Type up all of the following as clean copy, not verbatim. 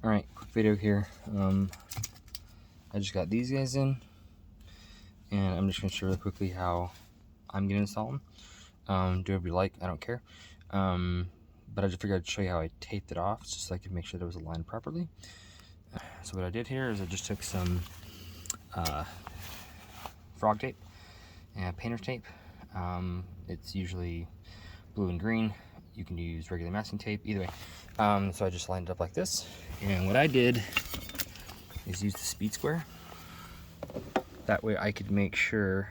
Alright, quick video here. I just got these guys in, and I'm just going to show really quickly how I'm going to install them. Do whatever you like, I don't care. But I just figured I'd show you how I taped it off, just so I could make sure that it was aligned properly. So what I did here is I just took some frog tape and painter's tape. It's usually blue and green. You can use regular masking tape, either way. So I just lined it up like this. And what I did is use the speed square. That way I could make sure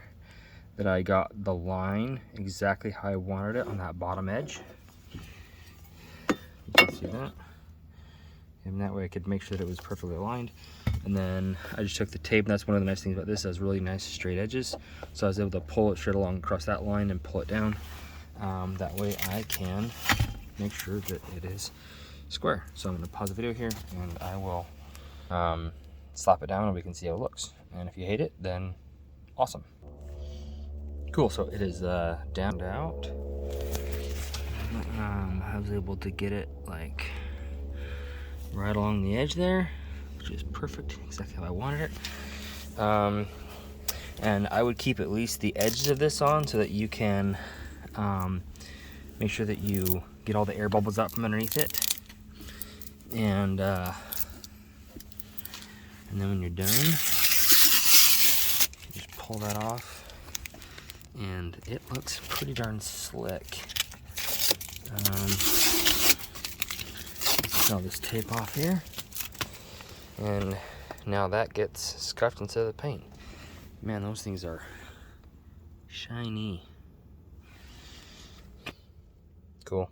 that I got the line exactly how I wanted it on that bottom edge. You can see that. And that way I could make sure that it was perfectly aligned. And then I just took the tape, and that's one of the nice things about this, it has really nice straight edges. So I was able to pull it straight along across that line and pull it down. That way I can make sure that it is square. So I'm going to pause the video here, and I will slap it down and we can see how it looks. And if you hate it, then awesome. Cool, so it is downed out. I was able to get it like right along the edge there, which is perfect, exactly how I wanted it. And I would keep at least the edges of this on so that you can make sure that you get all the air bubbles out from underneath it. And then when you're done, you just pull that off, and it looks pretty darn slick. All this tape off here, and now that gets scuffed into the paint. Man, those things are shiny. Cool.